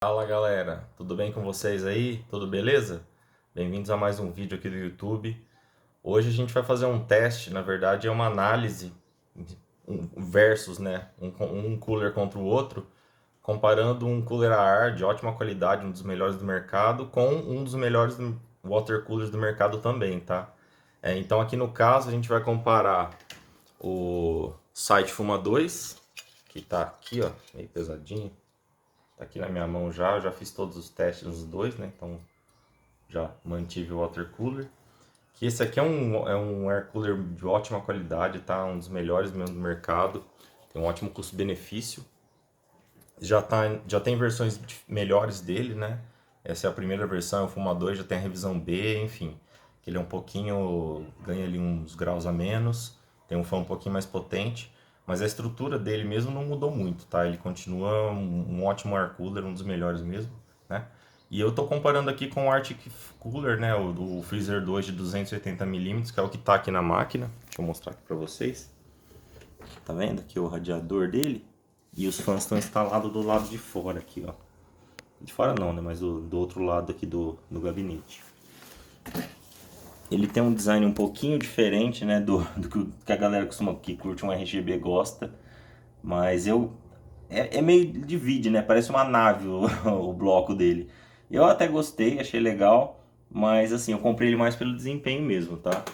Fala galera, tudo bem com vocês aí? Tudo beleza? Bem-vindos a mais um vídeo aqui do YouTube. Hoje a gente vai fazer um teste, na verdade é uma análise versus, né, um cooler contra o outro, comparando um cooler a ar de ótima qualidade, um dos melhores do mercado, com um dos melhores water coolers do mercado também, tá? Então aqui no caso a gente vai comparar o Site Fuma 2, que tá aqui, ó, meio pesadinho. Tá aqui na minha mão já, eu já fiz todos os testes nos dois, né? Então já mantive o water cooler. Que esse aqui é um air cooler de ótima qualidade, tá? Um dos melhores mesmo do mercado. Tem um ótimo custo-benefício. Já tem versões melhores dele, né? Essa é a primeira versão, é o Fuma 2, já tem a revisão B, enfim. Que ele é um pouquinho, ganha ali uns graus a menos, tem um fã um pouquinho mais potente, mas a estrutura dele mesmo não mudou muito, tá? Ele continua um ótimo air cooler, um dos melhores mesmo, né? E eu tô comparando aqui com o Arctic Cooler, né? O Freezer 2 de 280 mm, que é o que tá aqui na máquina. Deixa eu mostrar aqui pra vocês. Tá vendo aqui o radiador dele? E os fãs estão instalados do lado de fora aqui, ó. De fora não, né? Mas do outro lado aqui do gabinete. Ele tem um design um pouquinho diferente, né? Do que a galera que curte um RGB gosta. Mas é meio divide, né? Parece uma nave o bloco dele. Eu até gostei, achei legal. Mas assim, eu comprei ele mais pelo desempenho mesmo, tá?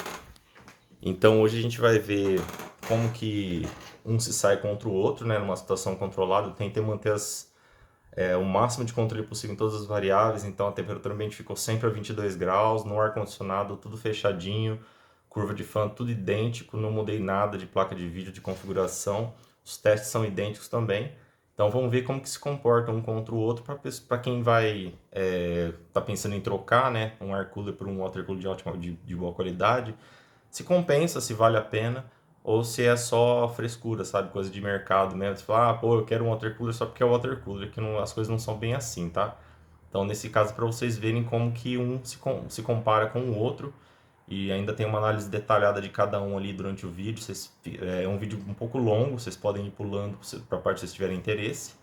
Então hoje a gente vai ver como que um se sai contra o outro, né? Numa situação controlada. Eu tentei manter o máximo de controle possível em todas as variáveis. Então a temperatura ambiente ficou sempre a 22 graus. No ar-condicionado tudo fechadinho. Curva de fan tudo idêntico. Não mudei nada de placa de vídeo, de configuração. Os testes são idênticos também. Então vamos ver como que se comporta um contra o outro para quem vai tá pensando em trocar, né, um air cooler por um water cooler de boa qualidade. Se compensa, se vale a pena, ou se é só frescura, sabe? Coisa de mercado mesmo. Você fala, pô, eu quero um water cooler só porque é water cooler, que não, as coisas não são bem assim, tá? Então, nesse caso, para vocês verem como que um se compara com o outro, e ainda tem uma análise detalhada de cada um ali durante o vídeo. É um vídeo um pouco longo, vocês podem ir pulando para a parte que vocês tiverem interesse.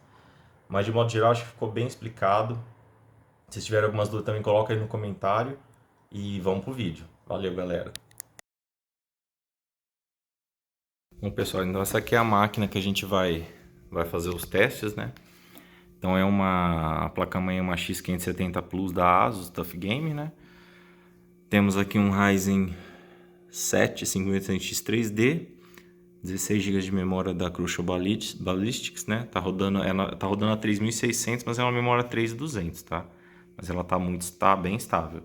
Mas, de modo geral, acho que ficou bem explicado. Se tiverem algumas dúvidas, também coloca aí no comentário. E vamos pro vídeo. Valeu, galera! Bom, pessoal, então essa aqui é a máquina que a gente vai fazer os testes, né? Então é a placa-mãe é uma X570 Plus da ASUS TUF Game, né? Temos aqui um Ryzen 7 5600X3D, 16 GB de memória da Crucial Ballistics, né? Tá rodando a 3600, mas é uma memória 3200, tá? Mas ela tá bem estável.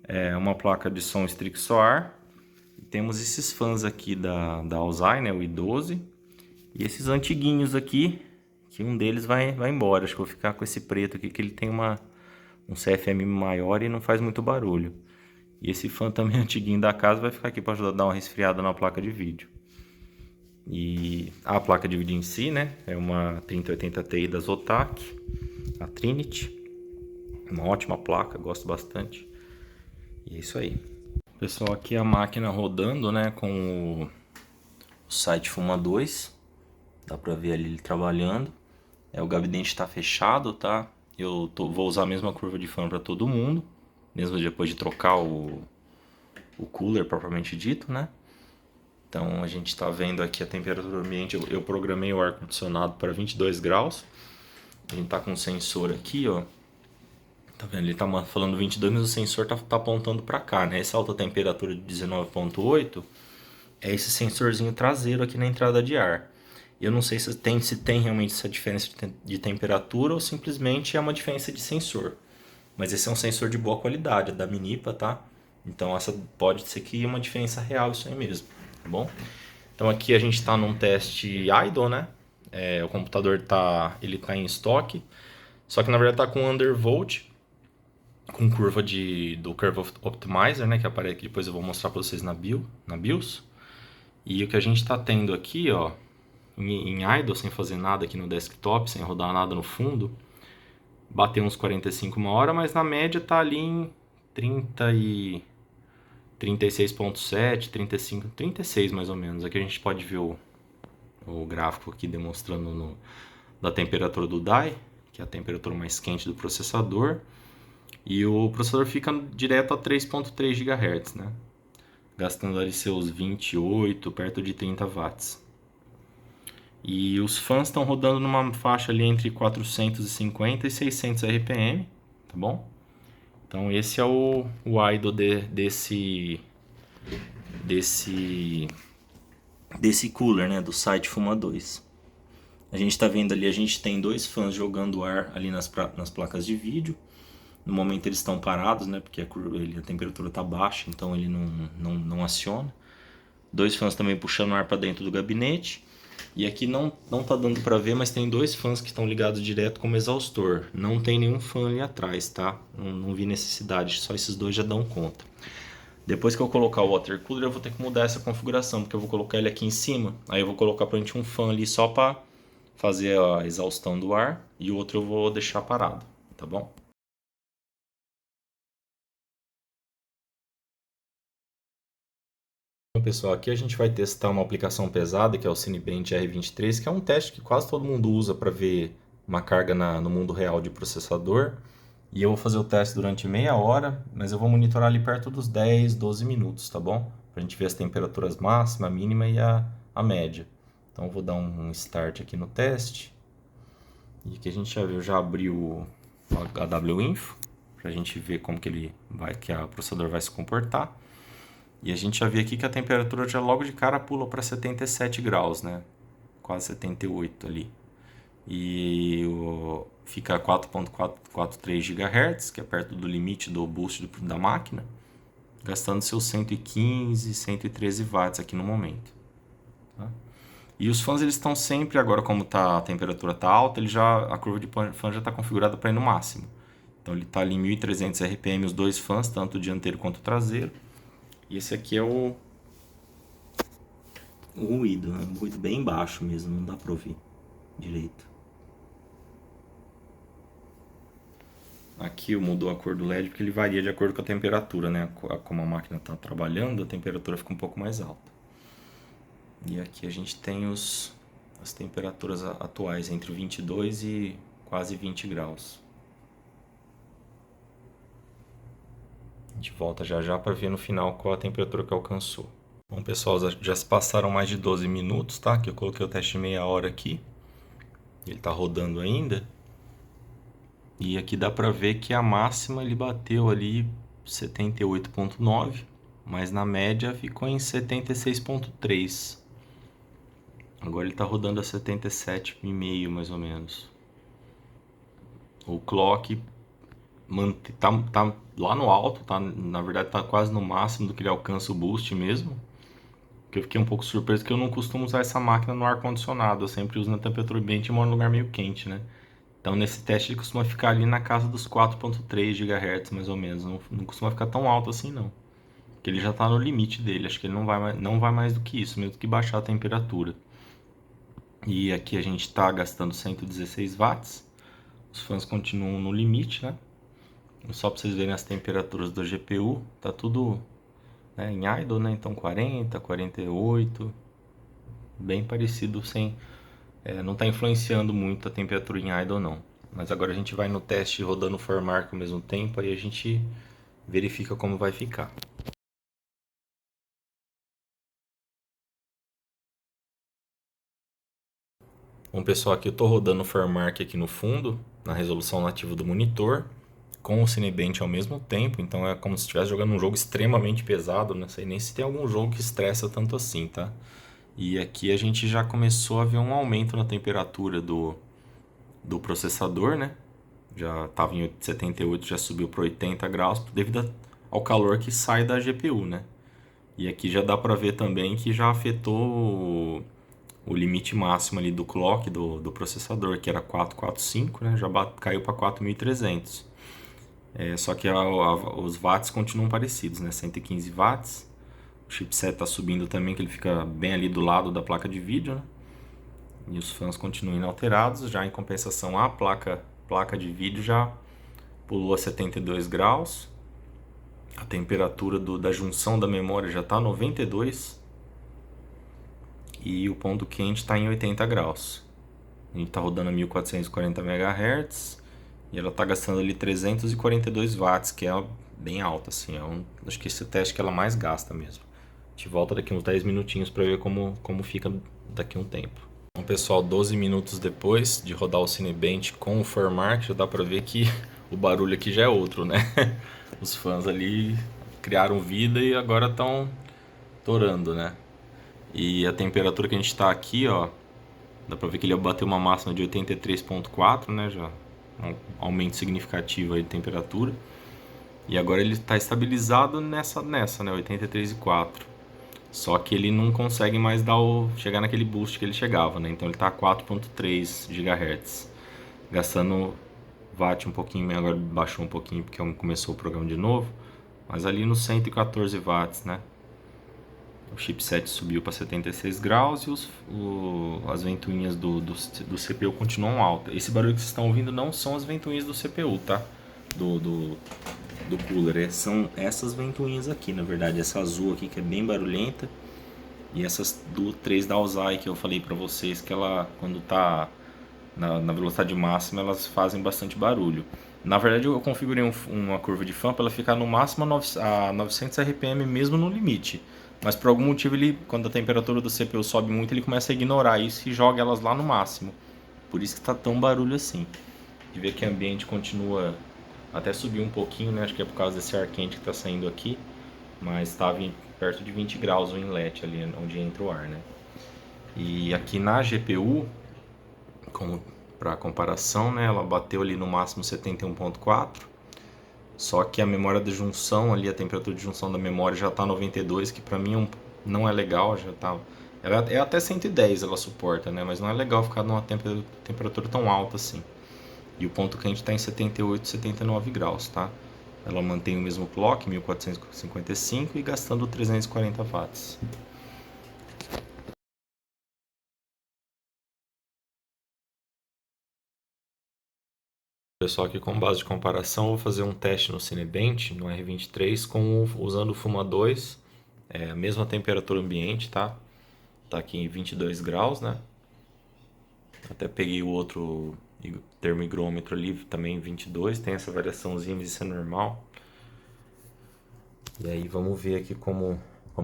É uma placa de som Strixoar. Temos esses fãs aqui da Alzai, né? O i12. E esses antiguinhos aqui, que um deles vai embora. Acho que vou ficar com esse preto aqui, que ele tem um CFM maior e não faz muito barulho. E esse fã também antiguinho da casa vai ficar aqui para ajudar a dar uma resfriada na placa de vídeo. E a placa de vídeo em si, né, é uma 3080 Ti da Zotac, a Trinity. Uma ótima placa, gosto bastante. E é isso aí. Pessoal, aqui a máquina rodando, né, com o Site Fuma 2. Dá pra ver ali ele trabalhando. O gabinete está fechado, tá? Vou usar a mesma curva de fan para todo mundo, mesmo depois de trocar o cooler propriamente dito, né? Então a gente está vendo aqui a temperatura ambiente. Eu programei o ar condicionado para 22 graus. A gente tá com um sensor aqui, ó. Tá vendo? Ele tá falando 22, mas o sensor tá apontando para cá, né? Essa alta temperatura de 19,8 é esse sensorzinho traseiro aqui na entrada de ar. Eu não sei se tem realmente essa diferença de temperatura ou simplesmente é uma diferença de sensor. Mas esse é um sensor de boa qualidade, é da Minipa, tá? Então essa pode ser que é uma diferença real isso aí mesmo, tá bom? Então aqui a gente está num teste idle, né? O computador ele tá em estoque, só que na verdade está com undervolt, com curva do Curve Optimizer, né? Que aparece aqui, depois eu vou mostrar para vocês na BIOS. E o que a gente está tendo aqui, ó, em idle, sem fazer nada aqui no desktop, sem rodar nada no fundo, bateu uns 45 uma hora, mas na média tá ali em 36.7, 35, 36 mais ou menos. Aqui a gente pode ver o gráfico aqui demonstrando da temperatura do die, que é a temperatura mais quente do processador. E o processador fica direto a 3.3 GHz, né? Gastando ali seus 28, perto de 30 watts. E os fãs estão rodando numa faixa ali entre 450 e 600 RPM, tá bom? Então esse é o idle desse cooler, né, do site Fuma 2. A gente está vendo ali, a gente tem dois fãs jogando ar ali nas placas de vídeo. No momento eles estão parados, né, porque a temperatura está baixa, então ele não aciona. Dois fãs também puxando ar para dentro do gabinete. E aqui não tá dando para ver, mas tem dois fãs que estão ligados direto como exaustor. Não tem nenhum fã ali atrás, tá? Não vi necessidade, só esses dois já dão conta. Depois que eu colocar o water cooler, eu vou ter que mudar essa configuração, porque eu vou colocar ele aqui em cima. Aí eu vou colocar pra gente um fã ali só para fazer a exaustão do ar, e o outro eu vou deixar parado, tá bom? Bom, pessoal, aqui a gente vai testar uma aplicação pesada, que é o Cinebench R23, que é um teste que quase todo mundo usa para ver uma carga no mundo real de processador. E eu vou fazer o teste durante meia hora, mas eu vou monitorar ali perto dos 10, 12 minutos, tá bom? Para a gente ver as temperaturas máxima, mínima e a média. Então eu vou dar um start aqui no teste. E aqui a gente já viu, eu já abri o HWinfo, para a gente ver como que o processador vai se comportar. E a gente já vê aqui que a temperatura já logo de cara pula para 77 graus, né? Quase 78 ali. E fica a 4.43 GHz, que é perto do limite do boost da máquina, gastando seus 115, 113 watts aqui no momento. Tá? E os fãs eles estão sempre, agora como a temperatura está alta, a curva de fã já está configurada para ir no máximo. Então ele está ali em 1300 RPM os dois fãs, tanto o dianteiro quanto o traseiro. E esse aqui é o ruído, né? Um ruído bem baixo mesmo, não dá para ouvir direito. Aqui mudou a cor do LED porque ele varia de acordo com a temperatura, né? Como a máquina está trabalhando, a temperatura fica um pouco mais alta. E aqui a gente tem as temperaturas atuais entre 22 e quase 20 graus. A gente volta já para ver no final qual a temperatura que alcançou. Bom, pessoal, já se passaram mais de 12 minutos, tá? Que eu coloquei o teste meia hora aqui. Ele está rodando ainda. E aqui dá para ver que a máxima ele bateu ali 78.9, mas na média ficou em 76.3. Agora ele está rodando a 77,5 mais ou menos. O clock tá lá no alto, na verdade tá quase no máximo do que ele alcança o boost mesmo. Que eu fiquei um pouco surpreso que eu não costumo usar essa máquina no ar condicionado, eu sempre uso na temperatura ambiente e moro num lugar meio quente, né? Então nesse teste ele costuma ficar ali na casa dos 4.3 GHz mais ou menos, não costuma ficar tão alto assim não. Porque ele já está no limite dele, acho que ele não vai mais do que isso, mesmo que baixar a temperatura. E aqui a gente está gastando 116 watts, os fãs continuam no limite, né? Só para vocês verem as temperaturas do GPU, tá tudo, né, em idle, né? Então 40, 48, bem parecido, não está influenciando muito a temperatura em idle não. Mas agora a gente vai no teste rodando o ForMark ao mesmo tempo, aí a gente verifica como vai ficar. Bom, pessoal, aqui eu estou rodando o ForMark aqui no fundo, na resolução nativa do monitor, com o Cinebench ao mesmo tempo, então é como se estivesse jogando um jogo extremamente pesado, não sei nem se tem algum jogo que estressa tanto assim, tá? E aqui a gente já começou a ver um aumento na temperatura do processador, né? Já estava em 78, já subiu para 80 graus devido ao calor que sai da GPU, né? E aqui já dá para ver também que já afetou o limite máximo ali do clock do processador, que era 445, né? Já caiu para 4300. Só que os watts continuam parecidos, né? 115 watts. O chipset está subindo também, que ele fica bem ali do lado da placa de vídeo, né? E os fãs continuam inalterados. Já em compensação, a placa de vídeo já pulou a 72 graus. A temperatura da junção da memória já está 92. E o ponto quente está em 80 graus. A gente tá rodando a 1440 MHz e ela tá gastando ali 342 watts, que é bem alta, assim. Acho que esse é o teste que ela mais gasta mesmo. A gente volta daqui uns 10 minutinhos para ver como fica daqui um tempo. Então, pessoal, 12 minutos depois de rodar o Cinebench com o Formark, já dá para ver que o barulho aqui já é outro, né? Os fãs ali criaram vida e agora estão torando, né? E a temperatura que a gente está aqui, ó, dá pra ver que ele bateu uma máxima de 83,4, né? Já um aumento significativo aí de temperatura. E agora ele está estabilizado nessa, né? 83,4. Só que ele não consegue mais chegar naquele boost que ele chegava, né? Então ele está a 4,3 GHz. Gastando watt um pouquinho, agora baixou um pouquinho porque começou o programa de novo. Mas ali nos 114 watts, né? O chipset subiu para 76 graus e as ventoinhas do CPU continuam altas. Esse barulho que vocês estão ouvindo não são as ventoinhas do CPU, tá? Do cooler. São essas ventoinhas aqui, na verdade. Essa azul aqui que é bem barulhenta. E essas do 3 da Ausai que eu falei para vocês que ela, quando tá na velocidade máxima, elas fazem bastante barulho. Na verdade, eu configurei uma curva de fan para ela ficar no máximo a 900 RPM mesmo no limite. Mas por algum motivo, quando a temperatura do CPU sobe muito, ele começa a ignorar isso e joga elas lá no máximo. Por isso que está tão barulho assim. De ver que o ambiente continua, até subiu um pouquinho, né? Acho que é por causa desse ar quente que está saindo aqui. Mas estava perto de 20 graus o inlet ali, onde entra o ar, né? E aqui na GPU, para comparação, né, ela bateu ali no máximo 71,4. Só que a memória de junção ali, a temperatura de junção da memória já está 92, que para mim não é legal, já tá. Ela é até 110 ela suporta, né, mas não é legal ficar numa temperatura tão alta assim. E o ponto quente está em 78, 79 graus, tá? Ela mantém o mesmo clock, 1455 e gastando 340 watts. Pessoal, aqui com base de comparação, vou fazer um teste no Cinebench, no R23, usando o Fuma 2, a mesma temperatura ambiente, tá? Tá aqui em 22 graus, né? Até peguei o outro termohigrômetro ali, também 22, tem essa variaçãozinha, mas isso é normal. E aí vamos ver aqui como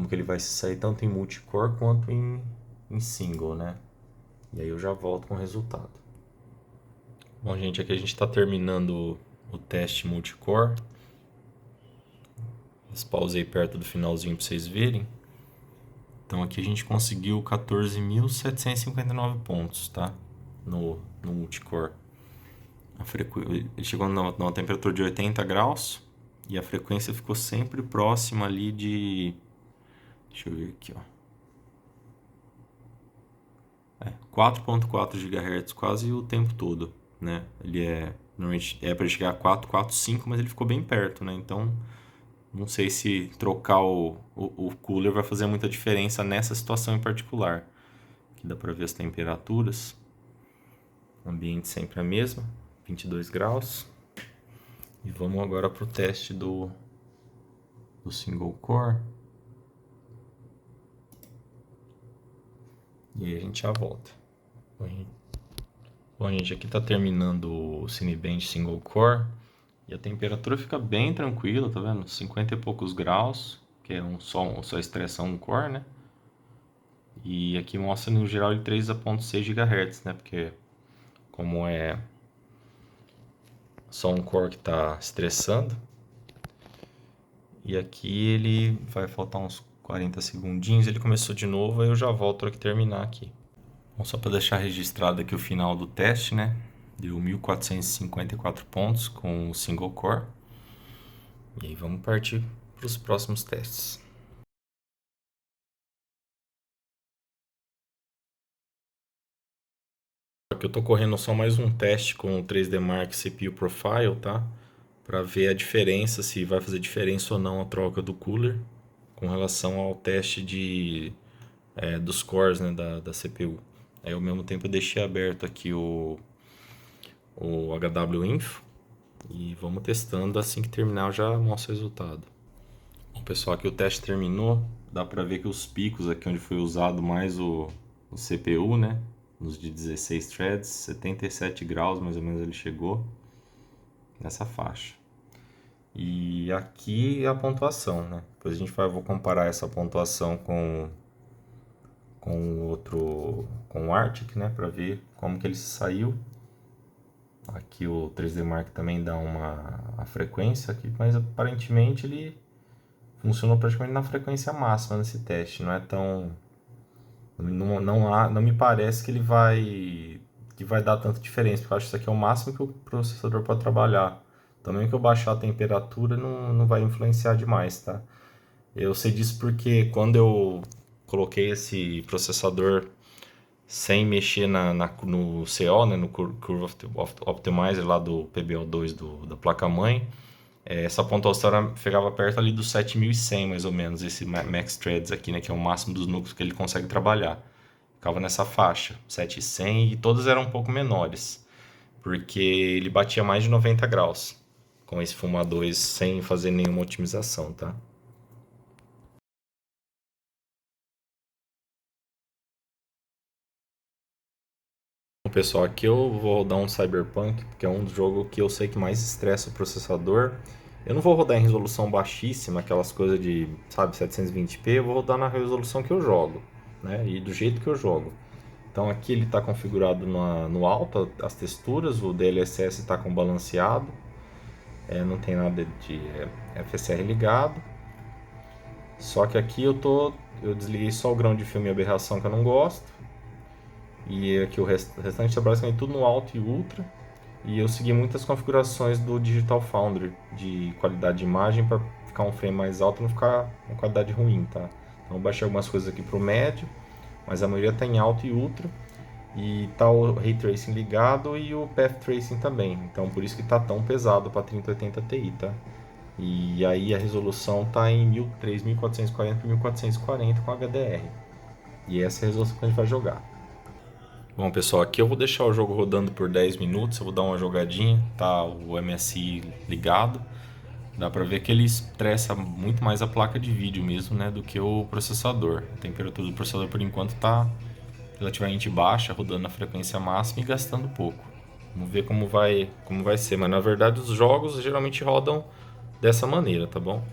que ele vai se sair tanto em multicore quanto em single, né? E aí eu já volto com o resultado. Bom, gente, aqui a gente está terminando o teste multicore. Pausei perto do finalzinho para vocês verem. Então aqui a gente conseguiu 14.759 pontos, tá? No multicore. Ele chegou numa temperatura de 80 graus e a frequência ficou sempre próxima ali de... Deixa eu ver aqui, ó. 4.4 GHz quase o tempo todo, né? Ele normalmente é para chegar a 4.5, mas ele ficou bem perto, né? Então não sei se trocar o cooler vai fazer muita diferença nessa situação em particular. Aqui dá para ver as temperaturas. O ambiente sempre a mesma, 22 graus. E vamos agora para o teste do single core. E aí a gente já volta. Bom, gente, aqui está terminando o Cinebench single core. E a temperatura fica bem tranquila, tá vendo? 50 e poucos graus, que é só estressa um core, né? E aqui mostra no geral de 3.6 GHz, né? Porque como é só um core que está estressando. E aqui ele vai faltar uns 40 segundinhos, ele começou de novo, aí eu já volto para terminar aqui. Bom, só para deixar registrado aqui o final do teste, né? Deu 1454 pontos com o single core. E aí vamos partir para os próximos testes. Aqui eu tô correndo só mais um teste com o 3D Mark CPU Profile, tá? Para ver a diferença, se vai fazer diferença ou não a troca do cooler com relação ao teste dos cores, né, da CPU. Aí ao mesmo tempo eu deixei aberto aqui o HW Info e vamos testando, assim que terminar eu já mostro o resultado. Bom, pessoal, aqui o teste terminou, dá para ver que os picos aqui onde foi usado mais o CPU, né, nos de 16 threads, 77 graus mais ou menos ele chegou nessa faixa. E aqui a pontuação, né? Depois a gente vou comparar essa pontuação com o Arctic, né? Para ver como que ele saiu. Aqui o 3D Mark também dá a frequência aqui, mas aparentemente ele funcionou praticamente na frequência máxima nesse teste. Não é tão... Não me parece que ele vai dar tanta diferença, porque eu acho que isso aqui é o máximo que o processador pode trabalhar. Também que eu baixar a temperatura não vai influenciar demais, tá? Eu sei disso porque quando eu coloquei esse processador sem mexer no CO, né, no Curve Optimizer lá do PBO2 da placa-mãe, essa pontuação ficava perto ali dos 7100 mais ou menos, esse Max Threads aqui, né, que é o máximo dos núcleos que ele consegue trabalhar. Ficava nessa faixa, 7100, e todas eram um pouco menores, porque ele batia mais de 90 graus com esse Fuma 2 sem fazer nenhuma otimização, tá? Bom, pessoal, aqui eu vou rodar um Cyberpunk, porque é um jogo que eu sei que mais estressa o processador. Eu não vou rodar em resolução baixíssima, aquelas coisas de, sabe, 720p, eu vou rodar na resolução que eu jogo, né? E do jeito que eu jogo. Então aqui ele está configurado no alto, as texturas, o DLSS está com balanceado, não tem nada de FSR ligado. Só que aqui eu desliguei só o grão de filme e aberração que eu não gosto. E aqui o restante é basicamente tudo no alto e ultra. E eu segui muitas configurações do Digital Foundry de qualidade de imagem para ficar um frame mais alto e não ficar uma qualidade ruim, tá? Então eu baixei algumas coisas aqui para o médio, mas a maioria está em alto e ultra. E tá o Ray Tracing ligado e o Path Tracing também. Então por isso que tá tão pesado para 3080 Ti, tá? E aí a resolução tá em 3440 por 1440 com HDR. E essa é a resolução que a gente vai jogar. Bom, pessoal, aqui eu vou deixar o jogo rodando por 10 minutos, eu vou dar uma jogadinha, tá o MSI ligado. Dá pra ver que ele estressa muito mais a placa de vídeo mesmo, né, do que o processador. A temperatura do processador por enquanto tá relativamente baixa, rodando na frequência máxima e gastando pouco. Vamos ver como vai ser, mas na verdade os jogos geralmente rodam dessa maneira, tá bom?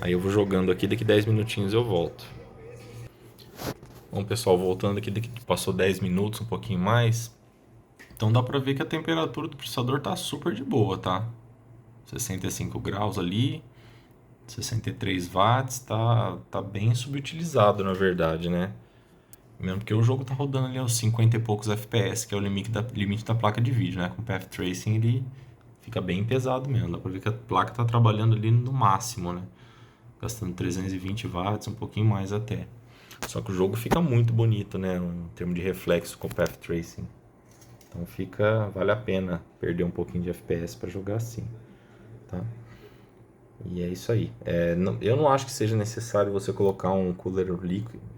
Aí eu vou jogando aqui, daqui 10 minutinhos eu volto. Bom, pessoal, voltando aqui, passou 10 minutos, um pouquinho mais. Então dá pra ver que a temperatura do processador tá super de boa, tá? 65 graus ali, 63 watts, tá bem subutilizado na verdade, né? Mesmo porque o jogo tá rodando ali aos 50 e poucos FPS, que é o limite da placa de vídeo, né? Com o Path Tracing ele fica bem pesado mesmo, dá pra ver que a placa tá trabalhando ali no máximo, né? Gastando 320 watts, um pouquinho mais até. Só que o jogo fica muito bonito, né? Em termos de reflexo com o Path Tracing. Então vale a pena perder um pouquinho de FPS para jogar assim, tá? E é isso aí. Eu não acho que seja necessário você colocar um cooler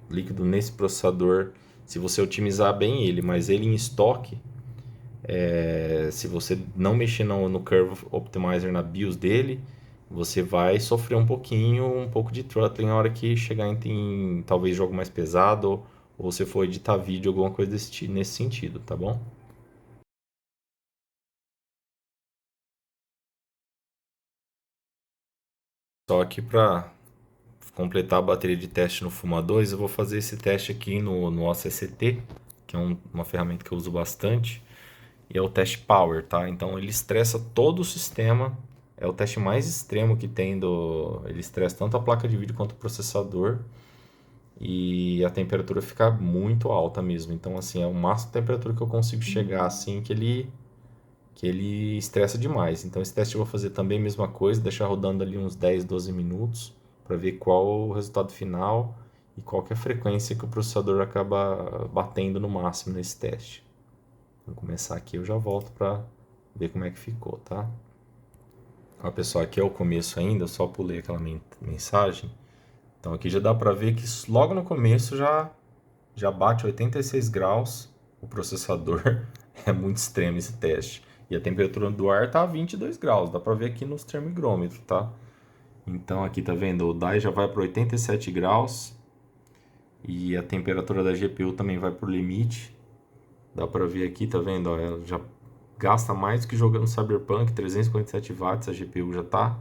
líquido nesse processador se você otimizar bem ele, mas ele em estoque, se você não mexer no Curve Optimizer na BIOS dele, você vai sofrer um pouco de throttling na hora que chegar em talvez jogo mais pesado ou você for editar vídeo, alguma coisa nesse sentido, tá bom? Só aqui para completar a bateria de teste no Fuma 2, eu vou fazer esse teste aqui no OCCT, que é uma ferramenta que eu uso bastante, e é o teste Power, tá? Então ele estressa todo o sistema, é o teste mais extremo que tem ele estressa tanto a placa de vídeo quanto o processador, e a temperatura fica muito alta mesmo. Então assim, é o máximo de temperatura que eu consigo chegar assim que ele estressa demais. Então esse teste eu vou fazer também a mesma coisa, deixar rodando ali uns 10, 12 minutos para ver qual o resultado final e qual que é a frequência que o processador acaba batendo no máximo nesse teste. Vou começar aqui, eu já volto para ver como é que ficou, tá? Ó, pessoal, aqui é o começo ainda, eu só pulei aquela mensagem. Então aqui já dá para ver que logo no começo já bate 86 graus o processador. É muito extremo esse teste. E a temperatura do ar tá a 22 graus, dá para ver aqui nos termoigrômetros, tá? Então aqui tá vendo, o DAI já vai para 87 graus e a temperatura da GPU também vai pro limite. Dá pra ver aqui, tá vendo? Ó, ela já gasta mais do que jogando Cyberpunk, 347 watts a GPU já tá.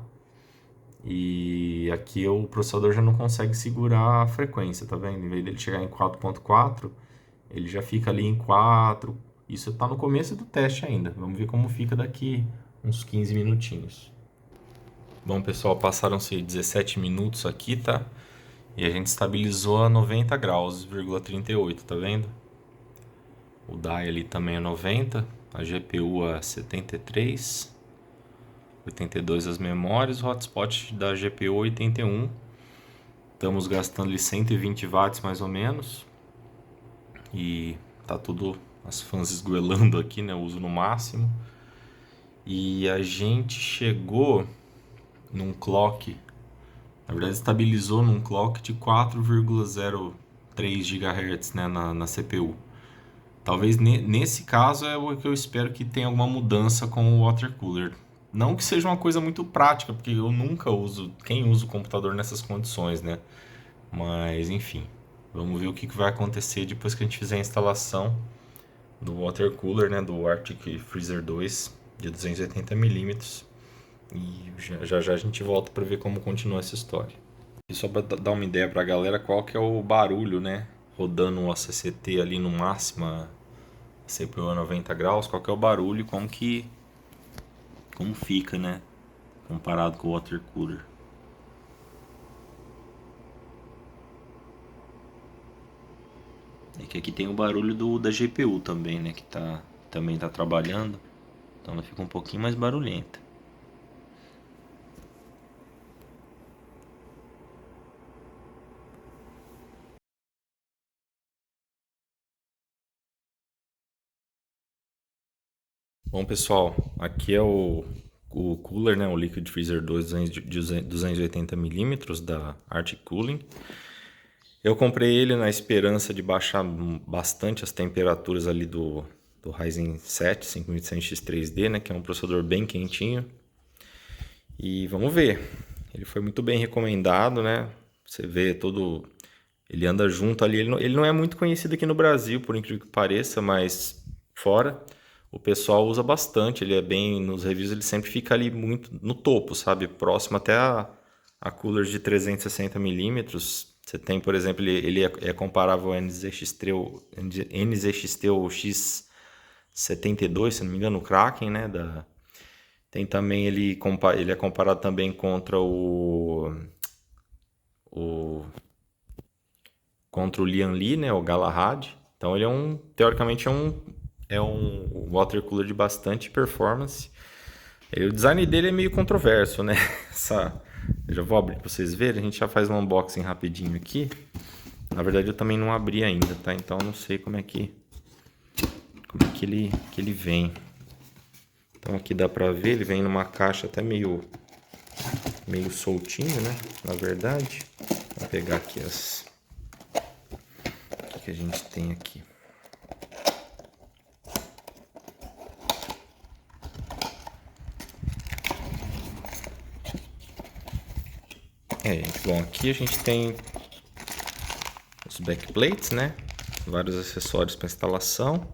E aqui o processador já não consegue segurar a frequência, tá vendo? Em vez dele chegar em 4.4, ele já fica ali em 4. Isso tá no começo do teste ainda. Vamos ver como fica daqui uns 15 minutinhos. Bom, pessoal, passaram-se 17 minutos aqui, tá? E a gente estabilizou a 90 graus, 38, tá vendo? O DAI ali também é 90, a GPU a 73, 82 as memórias, o hotspot da GPU 81. Estamos gastando ali 120 watts mais ou menos. E tá tudo, as fãs esgoelando aqui, né? Eu uso no máximo. E a gente chegou num clock, na verdade estabilizou num clock de 4,03 GHz, né, na CPU. Talvez nesse caso é o que eu espero que tenha alguma mudança com o water cooler. Não que seja uma coisa muito prática, porque eu nunca uso, quem usa o computador nessas condições, né? Mas enfim, vamos ver o que vai acontecer depois que a gente fizer a instalação do water cooler, né, do Arctic Freezer 2 de 280 milímetros. E já a gente volta para ver como continua essa história. E só para dar uma ideia para a galera qual que é o barulho, né, rodando o ACCT ali no máximo, a CPU a 90 graus, qual que é o barulho e como fica, né, comparado com o water cooler. É que aqui tem o barulho da GPU também, né, que também tá trabalhando, então ela fica um pouquinho mais barulhenta. Bom, pessoal, aqui é o cooler, né, o Liquid Freezer 2 de 280 milímetros da Arctic Cooling. Eu comprei ele na esperança de baixar bastante as temperaturas ali do Ryzen 7 5100X3D, né, que é um processador bem quentinho. E vamos ver. Ele foi muito bem recomendado, né? Você vê todo... Ele anda junto ali. Ele não é muito conhecido aqui no Brasil, por incrível que pareça, mas fora o pessoal usa bastante. Ele é bem... Nos reviews ele sempre fica ali muito no topo, sabe? Próximo até a coolers de 360 milímetros. Você tem, por exemplo, ele é comparável ao NZXT ou X72, se não me engano, o Kraken, né? Tem também, ele é comparado também contra contra o Lian Li, né? O Galahad. Então ele teoricamente é um water cooler de bastante performance. E o design dele é meio controverso, né? Eu já vou abrir para vocês verem. A gente já faz um unboxing rapidinho aqui. Na verdade eu também não abri ainda, tá? Então eu não sei como é que ele vem. Então aqui dá pra ver, ele vem numa caixa até meio soltinho, né? Na verdade, vou pegar aqui o que a gente tem aqui. Bom, aqui a gente tem os backplates, né? Vários acessórios para instalação.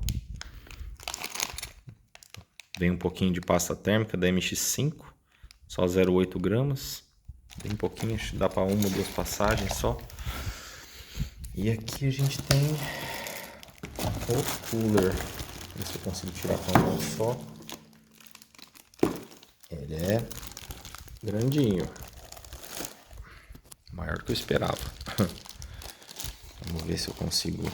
Vem um pouquinho de pasta térmica da MX5, só 0,8 gramas. Bem pouquinho, dá para uma ou duas passagens só. E aqui a gente tem o cooler. Ver se eu consigo tirar com a mão só. Ele é grandinho. Maior do que eu esperava. Vamos ver se eu consigo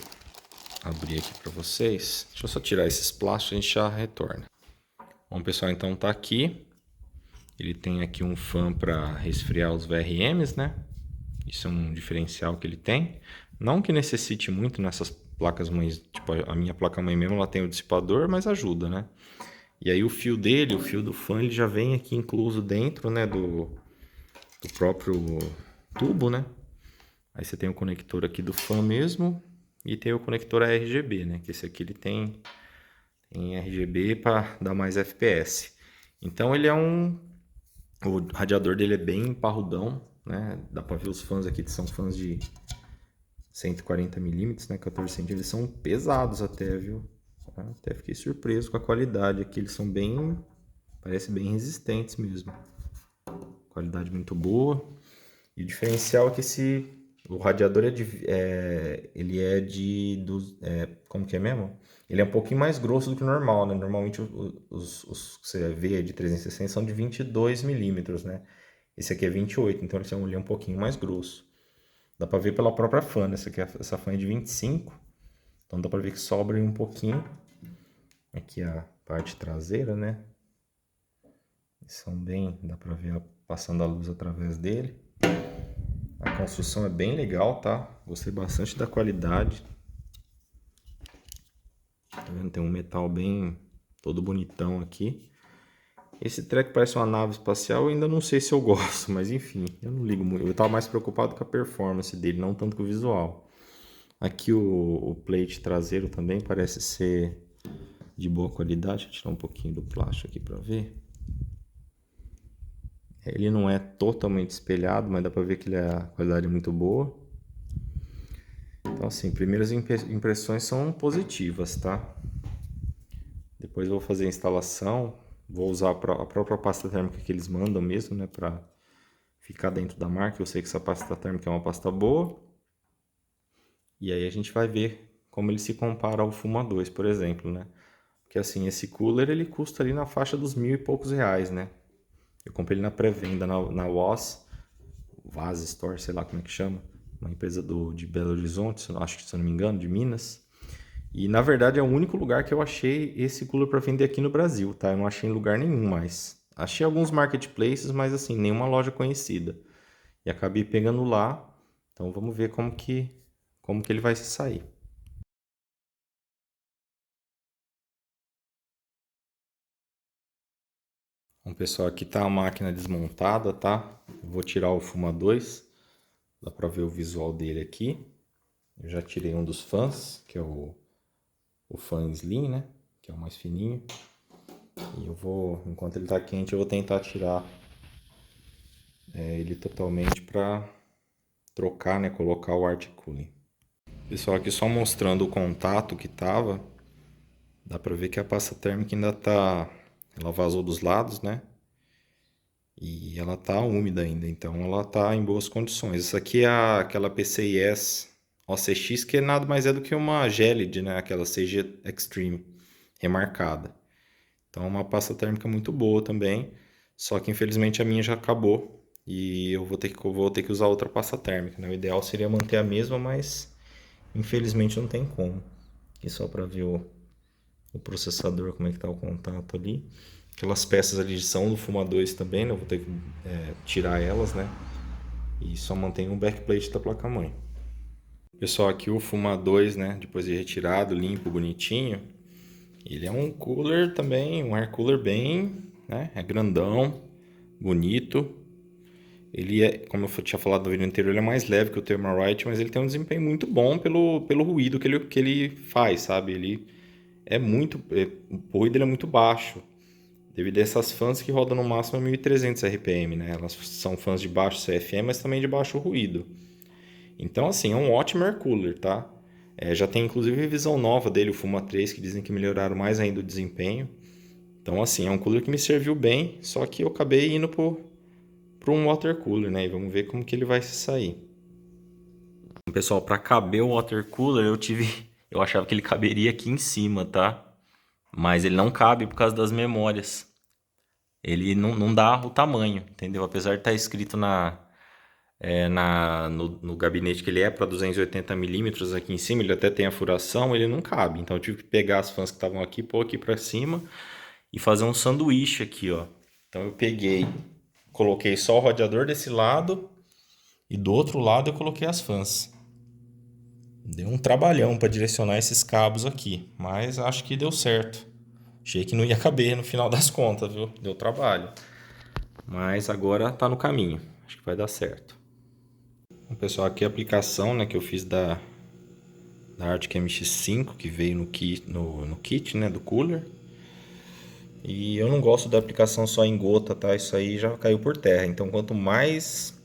abrir aqui para vocês. Deixa eu só tirar esses plásticos e a gente já retorna. Bom, pessoal, então tá aqui. Ele tem aqui um fan para resfriar os VRMs, né? Isso é um diferencial que ele tem. Não que necessite muito nessas placas mães, tipo a minha placa mãe mesmo, ela tem o dissipador, mas ajuda, né? E aí o fio do fan, ele já vem aqui incluso dentro, né, do próprio tubo, né? Aí você tem o conector aqui do fan mesmo e tem o conector RGB, né? Que esse aqui ele tem RGB para dar mais FPS. Então ele é o radiador dele é bem parrudão, né? Dá para ver os fãs aqui, que são fãs de 140 milímetros, né? 14 centímetros, eles são pesados até, viu? Até fiquei surpreso com a qualidade aqui, eles são bem, parece bem resistentes mesmo. Qualidade muito boa. E o diferencial é que o radiador ele é como que é mesmo? Ele é um pouquinho mais grosso do que o normal, né? Normalmente os que você vê de 360 são de 22 milímetros, né? Esse aqui é 28, então ele é um pouquinho mais grosso. Dá pra ver pela própria fan, né? Essa fan é de 25, então dá pra ver que sobra um pouquinho. Aqui a parte traseira, né? São bem, dá pra ver passando a luz através dele. A construção é bem legal, tá? Gostei bastante da qualidade. Tá vendo? Tem um metal bem todo bonitão aqui. Esse treco parece uma nave espacial, eu ainda não sei se eu gosto, mas enfim, eu não ligo muito. Eu tava mais preocupado com a performance dele, não tanto com o visual. Aqui o plate traseiro também parece ser de boa qualidade. Deixa eu tirar um pouquinho do plástico aqui pra ver. Ele não é totalmente espelhado, mas dá pra ver que a qualidade é muito boa. Então assim, primeiras impressões são positivas, tá? Depois eu vou fazer a instalação, vou usar a própria pasta térmica que eles mandam mesmo, né, pra ficar dentro da marca. Eu sei que essa pasta térmica é uma pasta boa. E aí a gente vai ver como ele se compara ao Fuma 2, por exemplo, né? Porque assim, esse cooler ele custa ali na faixa dos R$ 1.000 e poucos, né? Eu comprei ele na pré-venda na Vaz Store, sei lá como é que chama, uma empresa de Belo Horizonte, acho que se eu não me engano, de Minas. E na verdade é o único lugar que eu achei esse cooler para vender aqui no Brasil, tá? Eu não achei em lugar nenhum mais. Achei alguns marketplaces, mas assim, nenhuma loja conhecida. E acabei pegando lá. Então vamos ver como que ele vai se sair. Bom, pessoal, aqui tá a máquina desmontada, tá? Eu vou tirar o Fuma 2. Dá para ver o visual dele aqui. Eu já tirei um dos fãs, que é o fan Slim, né? Que é o mais fininho. E enquanto ele tá quente, eu vou tentar tirar ele totalmente para trocar, né? Colocar o Arctic Cooling. Pessoal, aqui só mostrando o contato que tava. Dá para ver que a pasta térmica ainda tá... Ela vazou dos lados, né? E ela tá úmida ainda, então ela tá em boas condições. Essa aqui é aquela PCIS OCX, que nada mais é do que uma Gelid, né? Aquela CG Extreme remarcada. Então é uma pasta térmica muito boa também, só que infelizmente a minha já acabou e eu vou ter que usar outra pasta térmica, né? O ideal seria manter a mesma, mas infelizmente não tem como. Aqui só para ver o processador, como é que tá o contato ali. Aquelas peças ali são do Fuma 2 também, né? Eu vou ter que tirar elas, né? E só mantém o backplate da placa-mãe. Pessoal, aqui o Fuma 2, né? Depois de retirado, limpo, bonitinho. Ele é um cooler também, um air cooler bem, né? É grandão, bonito. Ele é, como eu tinha falado no vídeo anterior, ele é mais leve que o Thermalright, mas ele tem um desempenho muito bom pelo ruído que ele faz, sabe? O ruído dele é muito baixo, devido a essas fãs que rodam no máximo a 1.300 RPM, né? Elas são fãs de baixo CFM, mas também de baixo ruído. Então, assim, é um ótimo air cooler, tá? Já tem inclusive revisão nova dele, o Fuma 3, que dizem que melhoraram mais ainda o desempenho. Então, assim, é um cooler que me serviu bem, só que eu acabei indo para um water cooler, né? E vamos ver como que ele vai se sair. Pessoal, para caber o water cooler, eu achava que ele caberia aqui em cima, tá? Mas ele não cabe por causa das memórias. Ele não dá o tamanho, entendeu? Apesar de estar escrito no gabinete que ele é para 280 milímetros aqui em cima, ele até tem a furação, ele não cabe. Então eu tive que pegar as fãs que estavam aqui, pôr aqui para cima e fazer um sanduíche aqui, ó. Então eu coloquei só o radiador desse lado e do outro lado eu coloquei as fãs. Deu um trabalhão para direcionar esses cabos aqui, mas acho que deu certo. Achei que não ia caber no final das contas, viu? Deu trabalho. Mas agora tá no caminho. Acho que vai dar certo. Bom, pessoal, aqui a aplicação, né, que eu fiz da Arctic MX5, que veio no kit, né, do cooler. E eu não gosto da aplicação só em gota, tá? Isso aí já caiu por terra. Então, quanto mais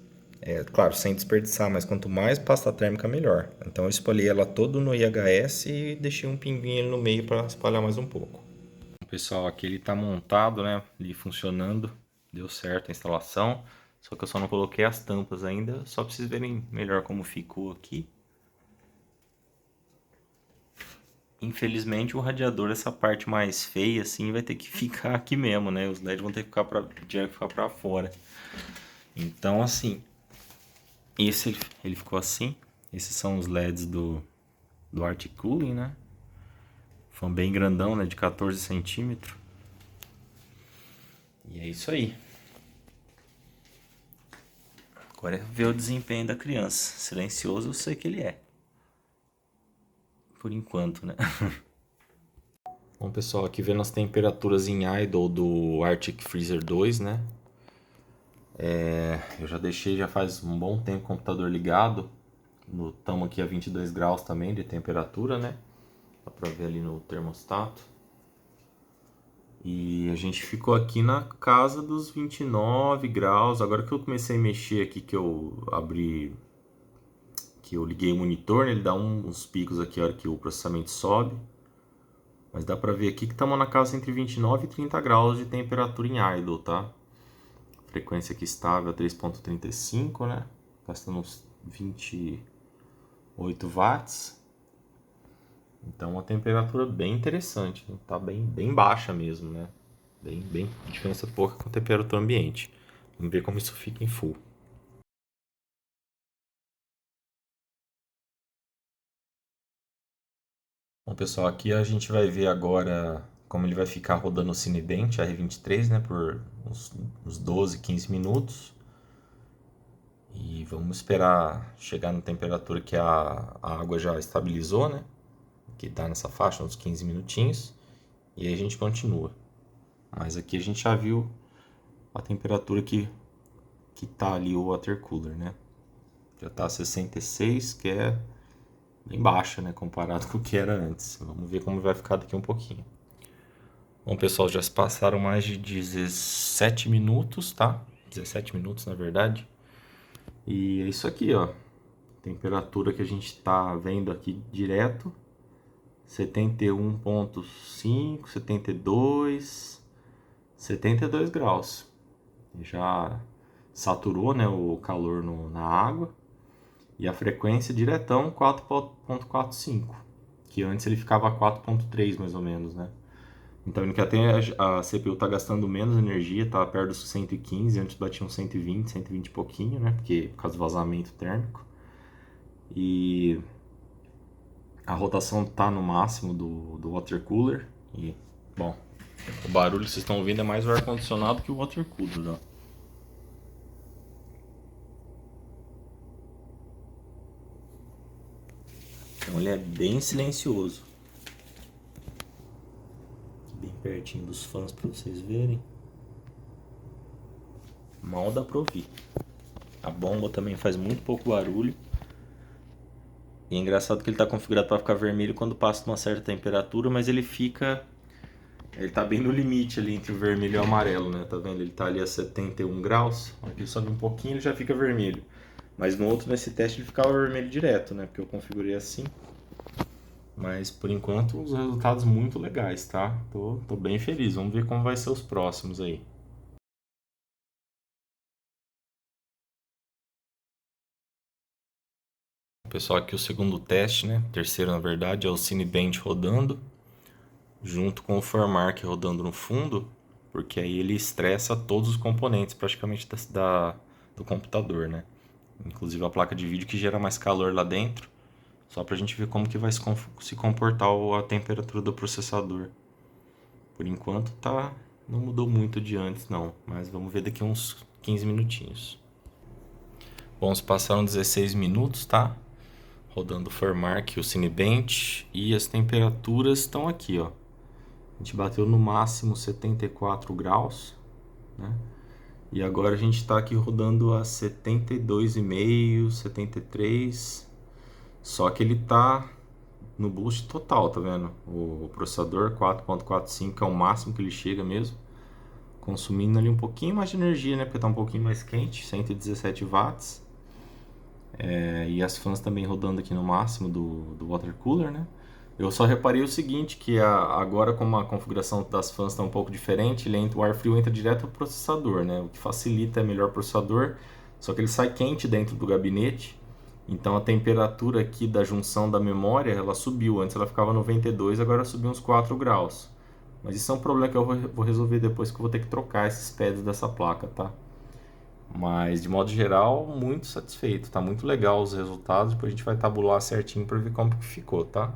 É, claro, sem desperdiçar, mas quanto mais pasta térmica, melhor. Então eu espalhei ela todo no IHS e deixei um pinguinho ali no meio para espalhar mais um pouco. Pessoal, aqui ele tá montado, né? Ali funcionando. Deu certo a instalação. Só que eu só não coloquei as tampas ainda, só para vocês verem melhor como ficou aqui. Infelizmente o radiador, essa parte mais feia assim, vai ter que ficar aqui mesmo, né? Os LEDs vão ter que ficar para fora. Então assim, esse ele ficou assim. Esses são os LEDs do Arctic Cooling, né? Foi bem grandão, né? De 14 centímetros. E é isso aí. Agora é ver o desempenho da criança. Silencioso eu sei que ele é. Por enquanto, né? Bom, pessoal, aqui vendo as temperaturas em idle do Arctic Freezer 2, né? Eu já deixei já faz um bom tempo o computador ligado. Estamos aqui a 22 graus também de temperatura, né? Dá pra ver ali no termostato. E a gente ficou aqui na casa dos 29 graus. Agora que eu comecei a mexer aqui, que eu abri, que eu liguei o monitor, né? Ele dá uns picos aqui a hora que o processamento sobe. Mas dá pra ver aqui que estamos na casa entre 29 e 30 graus de temperatura em idle, tá? Frequência aqui estável 3.35, né? Gastando uns 28 watts. Então uma temperatura bem interessante, né? Tá bem baixa mesmo, né? Bem diferença pouca com a temperatura ambiente. Vamos ver como isso fica em full. Bom, pessoal, aqui a gente vai ver agora como ele vai ficar rodando o Cinebench R23, né? Por uns 12, 15 minutos. E vamos esperar chegar na temperatura que a água já estabilizou, né? Que está nessa faixa, uns 15 minutinhos. E aí a gente continua. Mas aqui a gente já viu a temperatura que tá ali o water cooler, né? Já tá 66, que é bem baixa, né? Comparado com o que era antes. Vamos ver como vai ficar daqui um pouquinho. Bom, pessoal, já se passaram mais de 17 minutos, tá? 17 minutos, na verdade. E é isso aqui, ó. Temperatura que a gente tá vendo aqui direto. 71,5, 72 graus. Já saturou, né, o calor na água. E a frequência diretão 4.45, que antes ele ficava a 4.3 mais ou menos, né? Então ele que até a CPU tá gastando menos energia, tá perto dos 115, antes batia uns 120 e pouquinho, né? Porque por causa do vazamento térmico. E a rotação tá no máximo do water cooler. E, bom, o barulho que vocês estão ouvindo é mais o ar-condicionado que o water cooler, ó. Então ele é bem silencioso. Bem pertinho dos fãs para vocês verem. Mal dá pra ouvir. A bomba também faz muito pouco barulho. E é engraçado que ele está configurado para ficar vermelho quando passa uma certa temperatura, mas ele fica... Ele tá bem no limite ali entre o vermelho e o amarelo, né? Tá vendo? Ele tá ali a 71 graus. Aqui sobe um pouquinho ele já fica vermelho. Mas no outro, nesse teste, ele ficava vermelho direto, né? Porque eu configurei assim. Mas por enquanto os resultados muito legais, tá? Tô bem feliz. Vamos ver como vai ser os próximos aí. Pessoal, aqui o segundo teste, né? Terceiro, na verdade, é o Cinebench rodando, junto com o Formark rodando no fundo, porque aí ele estressa todos os componentes praticamente do computador, né? Inclusive a placa de vídeo que gera mais calor lá dentro, só pra gente ver como que vai se comportar a temperatura do processador. Por enquanto não mudou muito de antes não, mas vamos ver daqui uns 15 minutinhos. Bom, se passaram 16 minutos, tá? Rodando o Formark, o Cinebench, e as temperaturas estão aqui, ó. A gente bateu no máximo 74 graus, né? E agora a gente está aqui rodando a 72,5, 73. Só que ele tá no boost total, tá vendo? O processador 4.45 é o máximo que ele chega mesmo. Consumindo ali um pouquinho mais de energia, né? Porque tá um pouquinho mais quente, 117 watts. E as fãs também rodando aqui no máximo do water cooler, né? Eu só reparei o seguinte, que agora como a configuração das fãs está um pouco diferente, o ar frio entra direto no processador, né? O que facilita é melhor processador, só que ele sai quente dentro do gabinete, então a temperatura aqui da junção da memória, ela subiu, antes ela ficava 92, agora subiu uns 4 graus. Mas isso é um problema que eu vou resolver depois, que eu vou ter que trocar esses pads dessa placa, tá? Mas de modo geral, muito satisfeito, tá muito legal os resultados, depois a gente vai tabular certinho para ver como que ficou, tá?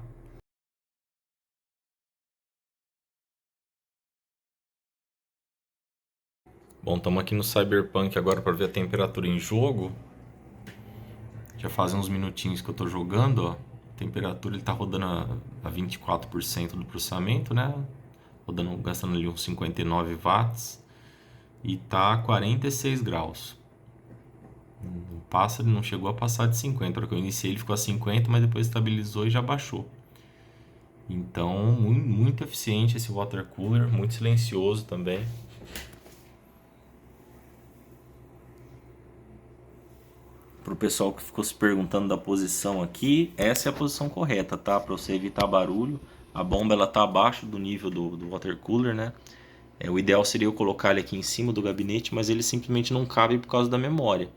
Bom, estamos aqui no Cyberpunk agora para ver a temperatura em jogo. Já fazem uns minutinhos que eu estou jogando, ó. A temperatura ele tá rodando a 24% do processamento, né? Rodando, gastando ali uns 59 watts e tá a 46 graus. Não passa, ele não chegou a passar de 50. Na hora que eu iniciei ele ficou a 50, mas depois estabilizou e já baixou. Então, muito eficiente esse water cooler, muito silencioso também. Para o pessoal que ficou se perguntando da posição aqui, essa é a posição correta, tá? Para você evitar barulho. A bomba ela tá abaixo do nível do water cooler, né? O ideal seria eu colocar ele aqui em cima do gabinete, mas ele simplesmente não cabe por causa da memória.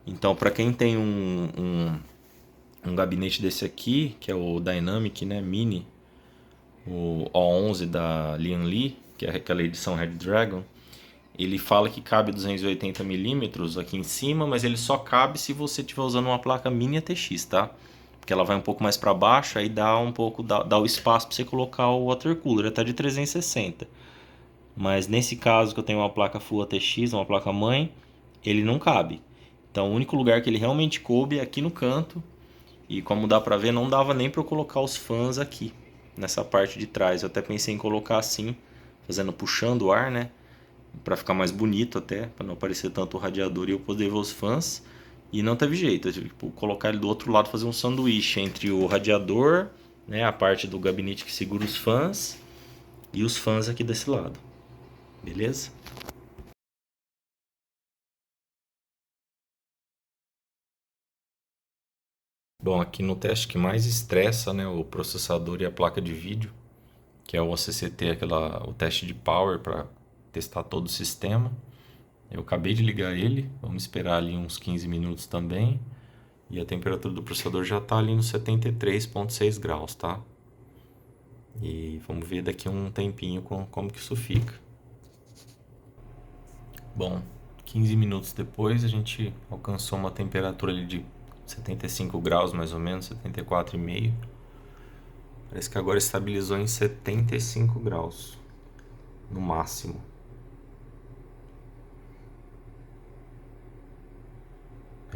Então, para quem tem um gabinete desse aqui, que é o Dynamic, né, Mini, o O11 da Lian que é aquela edição Red Dragon, ele fala que cabe 280 milímetros aqui em cima, mas ele só cabe se você estiver usando uma placa Mini ATX, tá? Porque ela vai um pouco mais para baixo, aí dá um pouco, dá o espaço para você colocar o water cooler, até de 360. Mas nesse caso que eu tenho uma placa Full ATX, uma placa mãe, ele não cabe. Então o único lugar que ele realmente coube é aqui no canto. E como dá pra ver, não dava nem para eu colocar os fãs aqui, nessa parte de trás. Eu até pensei em colocar assim, fazendo puxando o ar, né? Para ficar mais bonito até, para não aparecer tanto o radiador e eu poder ver os fãs. E não teve jeito, eu tive que colocar ele do outro lado, fazer um sanduíche entre o radiador, né, a parte do gabinete que segura os fãs e os fãs aqui desse lado. Beleza? Bom, aqui no teste que mais estressa, né, o processador e a placa de vídeo, que é o OCCT, o teste de power para testar todo o sistema. Eu acabei de ligar ele, vamos esperar ali uns 15 minutos também. E a temperatura do processador já está ali nos 73,6 graus, tá? E vamos ver daqui a um tempinho como que isso fica. Bom, 15 minutos depois a gente alcançou uma temperatura ali de 75 graus mais ou menos, 74,5. Parece que agora estabilizou em 75 graus no máximo.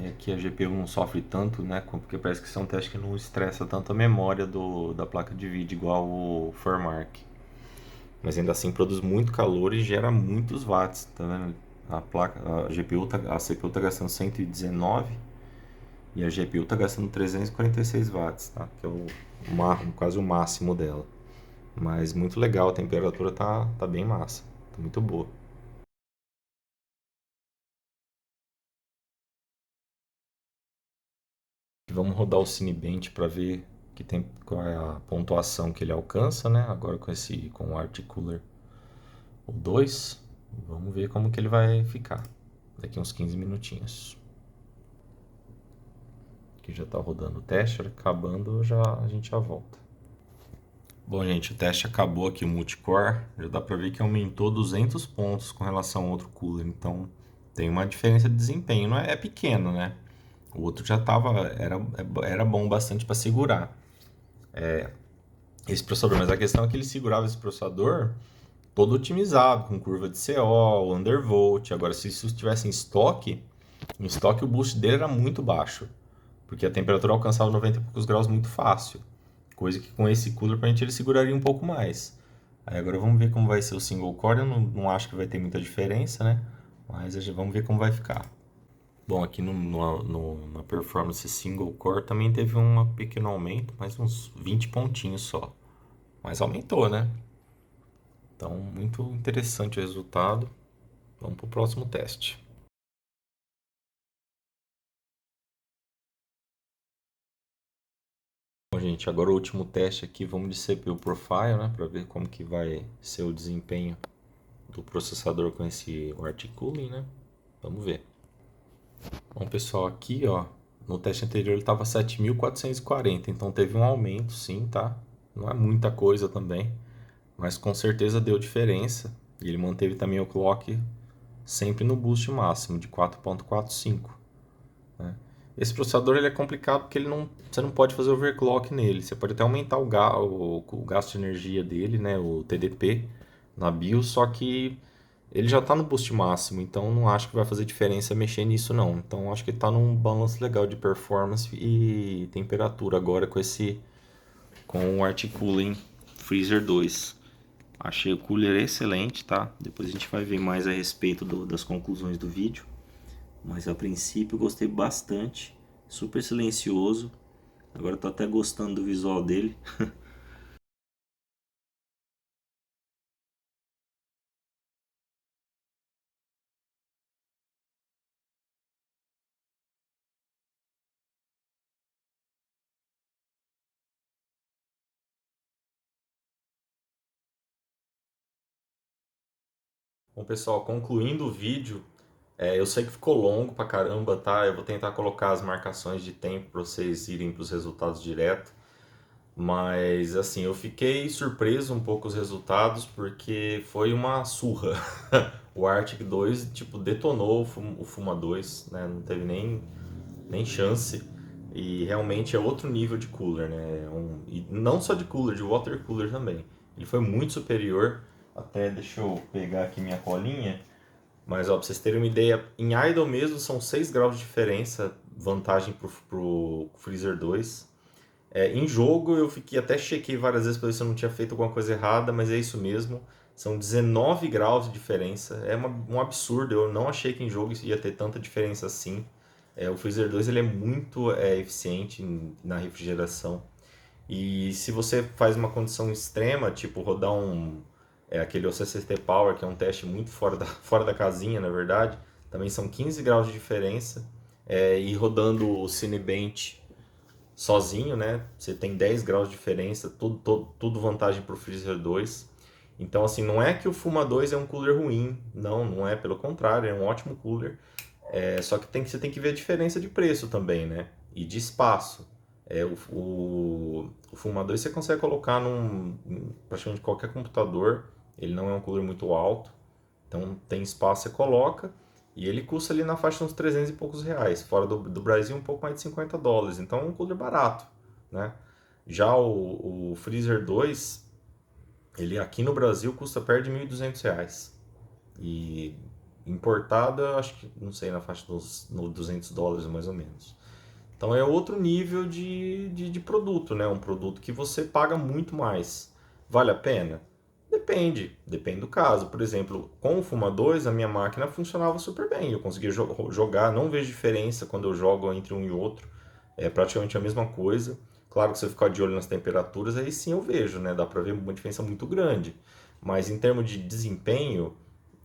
Aqui a GPU não sofre tanto, né? Porque parece que isso é um teste que não estressa tanto a memória da placa de vídeo, igual o Formark. Mas ainda assim produz muito calor e gera muitos watts, tá vendo? A CPU tá gastando 119 e a GPU tá gastando 346 watts, tá? Que é quase o máximo dela. Mas muito legal, a temperatura tá bem massa, tá muito boa. Vamos rodar o Cinebench para ver qual é a pontuação que ele alcança, né? Agora com o Articooler o 2. Vamos ver como que ele vai ficar daqui uns 15 minutinhos. Aqui já está rodando o teste, acabando a gente já volta. Bom, gente, o teste acabou aqui, o multicore. Já dá para ver que aumentou 200 pontos com relação ao outro cooler. Então tem uma diferença de desempenho. Não é pequeno, né? O outro já era bom bastante para segurar esse processador. Mas a questão é que ele segurava esse processador todo otimizado, com curva de CO, undervolt. Agora, se isso estivesse em estoque o boost dele era muito baixo, porque a temperatura alcançava 90 e poucos graus muito fácil. Coisa que com esse cooler, provavelmente ele seguraria um pouco mais. Aí agora vamos ver como vai ser o single core. Eu não acho que vai ter muita diferença, né? Mas já vamos ver como vai ficar. Bom, aqui na performance single core também teve um pequeno aumento, mais uns 20 pontinhos só. Mas aumentou, né? Então, muito interessante o resultado. Vamos para o próximo teste. Bom, gente, agora o último teste aqui, vamos de CPU Profile, né, para ver como que vai ser o desempenho do processador com esse Arctic Cooling, né? Vamos ver. Bom, pessoal, aqui, ó, no teste anterior ele estava 7.440, então teve um aumento, sim, tá? Não é muita coisa também, mas com certeza deu diferença. E ele manteve também o clock sempre no boost máximo de 4.45, né? Esse processador ele é complicado porque você não pode fazer overclock nele. Você pode até aumentar o gasto de energia dele, né, o TDP na BIOS, só que ele já está no boost máximo, então não acho que vai fazer diferença mexer nisso não. Então acho que está num balanço legal de performance e temperatura agora com o Arctic Cooling Freezer 2. Achei o cooler excelente, tá? Depois a gente vai ver mais a respeito das conclusões do vídeo. Mas a princípio gostei bastante, super silencioso. Agora tô até gostando do visual dele. Bom, pessoal, concluindo o vídeo, eu sei que ficou longo pra caramba, tá? Eu vou tentar colocar as marcações de tempo para vocês irem para os resultados direto. Mas assim, eu fiquei surpreso um pouco com os resultados porque foi uma surra. O Arctic 2 tipo detonou o Fuma 2, né? Não teve nem chance. E realmente é outro nível de cooler, né? E não só de cooler, de water cooler também. Ele foi muito superior. Até deixa eu pegar aqui minha colinha. Mas ó, pra vocês terem uma ideia, em idle mesmo são 6 graus de diferença, vantagem pro Freezer 2. Em jogo eu fiquei até chequei várias vezes para ver se eu não tinha feito alguma coisa errada, mas é isso mesmo. São 19 graus de diferença. Um absurdo. Eu não achei que em jogo ia ter tanta diferença assim. O Freezer 2 ele é muito eficiente na refrigeração. E se você faz uma condição extrema, tipo rodar aquele OCCT Power, que é um teste muito fora da casinha, na verdade, também são 15 graus de diferença. E rodando o Cinebench sozinho, né? Você tem 10 graus de diferença, tudo vantagem para o Freezer 2. Então, assim, não é que o Fuma 2 é um cooler ruim, não é, pelo contrário, é um ótimo cooler. Só que você tem que ver a diferença de preço também, né? E de espaço. O Fuma 2 você consegue colocar em praticamente qualquer computador, ele não é um cooler muito alto, então tem espaço, você coloca, e ele custa ali na faixa de uns 300 e poucos reais. Fora do Brasil, um pouco mais de US$ 50. Então é um cooler barato, né? Já o Freezer 2, ele aqui no Brasil custa perto de R$ 1.200. E importada, acho que, não sei, na faixa dos no US$ 200 mais ou menos. Então é outro nível de produto, né? Um produto que você paga muito mais. Vale a pena? Depende do caso. Por exemplo, com o Fuma 2, a minha máquina funcionava super bem. Eu conseguia jogar, não vejo diferença quando eu jogo entre um e outro. É praticamente a mesma coisa. Claro que se eu ficar de olho nas temperaturas, aí sim eu vejo, né? Dá pra ver uma diferença muito grande. Mas em termos de desempenho,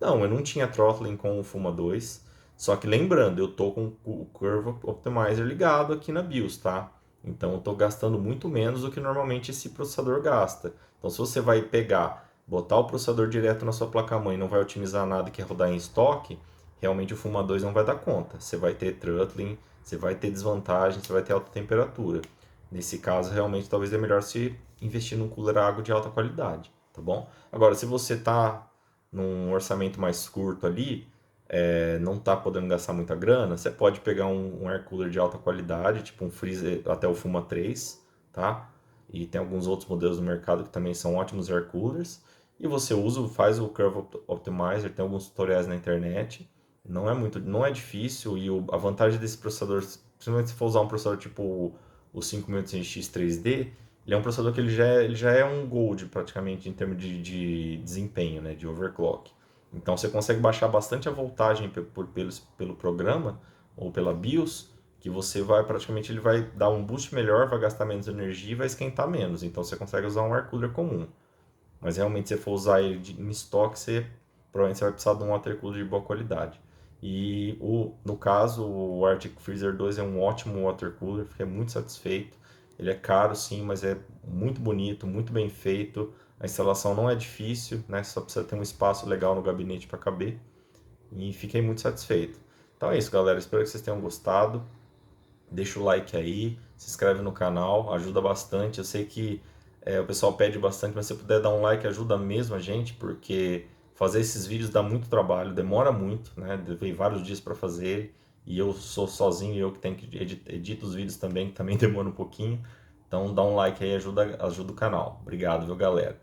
não, eu não tinha throttling com o Fuma 2. Só que lembrando, eu tô com o Curve Optimizer ligado aqui na BIOS, tá? Então eu tô gastando muito menos do que normalmente esse processador gasta. Então se você vai pegar, botar o processador direto na sua placa-mãe e não vai otimizar nada que é rodar em estoque, realmente o Fuma 2 não vai dar conta. Você vai ter throttling, você vai ter desvantagem, você vai ter alta temperatura. Nesse caso, realmente talvez é melhor se investir num cooler a água de alta qualidade, tá bom? Agora, se você está num orçamento mais curto ali, não está podendo gastar muita grana, você pode pegar um air cooler de alta qualidade, tipo um freezer até o Fuma 3, tá? E tem alguns outros modelos no mercado que também são ótimos air coolers. E você faz o Curve Optimizer, tem alguns tutoriais na internet. Não é difícil e a vantagem desse processador, principalmente se for usar um processador tipo o 5800X3D, ele é um processador que ele já é um Gold praticamente em termos de desempenho, né, de overclock. Então você consegue baixar bastante a voltagem pelo programa ou pela BIOS, que você vai praticamente ele vai dar um boost melhor, vai gastar menos energia e vai esquentar menos. Então você consegue usar um air cooler comum. Mas realmente, se você for usar ele em estoque, provavelmente você vai precisar de um water cooler de boa qualidade. No caso, o Arctic Freezer 2 é um ótimo water cooler, fiquei muito satisfeito. Ele é caro sim, mas é muito bonito, muito bem feito. A instalação não é difícil, né? Só precisa ter um espaço legal no gabinete para caber. E fiquei muito satisfeito. Então é isso, galera. Espero que vocês tenham gostado. Deixa o like aí, se inscreve no canal, ajuda bastante. Eu sei que o pessoal pede bastante, mas se você puder dar um like ajuda mesmo a gente, porque fazer esses vídeos dá muito trabalho, demora muito, né? Levei vários dias para fazer ele, e eu sou sozinho, eu que tenho que editar os vídeos também, que também demora um pouquinho. Então dá um like aí, ajuda o canal. Obrigado, viu, galera?